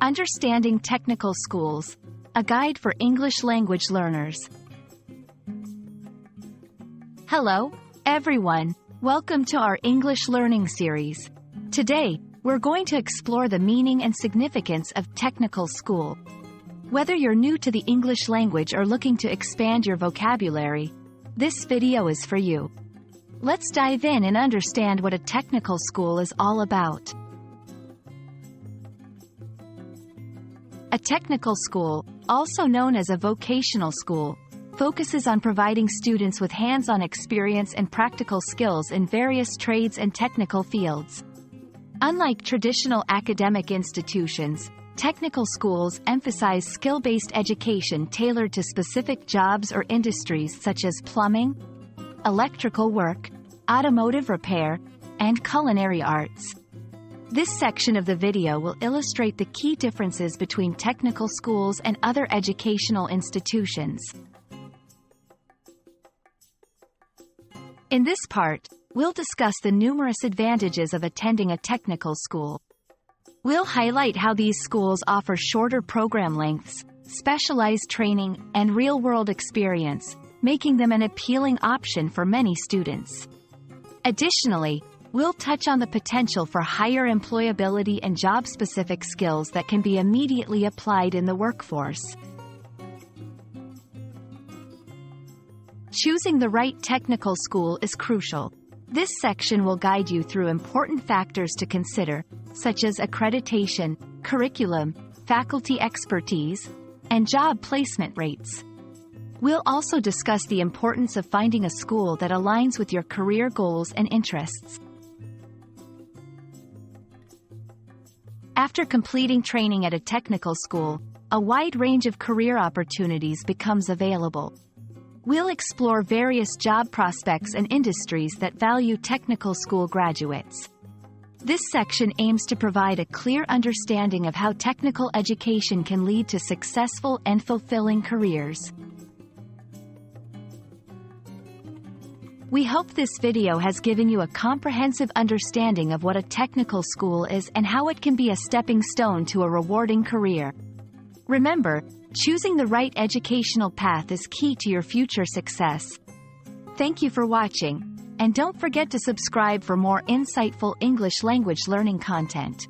Understanding Technical Schools, a guide for English language learners. Hello, everyone. Welcome to our English learning series. Today, we're going to explore the meaning and significance of technical school. Whether you're new to the English language or looking to expand your vocabulary, this video is for you. Let's dive in and understand what a technical school is all about. A technical school, also known as a vocational school, focuses on providing students with hands-on experience and practical skills in various trades and technical fields. Unlike traditional academic institutions, technical schools emphasize skill-based education tailored to specific jobs or industries such as plumbing, electrical work, automotive repair, and culinary arts. This section of the video will illustrate the key differences between technical schools and other educational institutions. In this part, we'll discuss the numerous advantages of attending a technical school. We'll highlight how these schools offer shorter program lengths, specialized training, and real-world experience, making them an appealing option for many students. Additionally, we'll touch on the potential for higher employability and job-specific skills that can be immediately applied in the workforce. Choosing the right technical school is crucial. This section will guide you through important factors to consider, such as accreditation, curriculum, faculty expertise, and job placement rates. We'll also discuss the importance of finding a school that aligns with your career goals and interests. After completing training at a technical school, a wide range of career opportunities becomes available. We'll explore various job prospects and industries that value technical school graduates. This section aims to provide a clear understanding of how technical education can lead to successful and fulfilling careers. We hope this video has given you a comprehensive understanding of what a technical school is and how it can be a stepping stone to a rewarding career. Remember, choosing the right educational path is key to your future success. Thank you for watching, and don't forget to subscribe for more insightful English language learning content.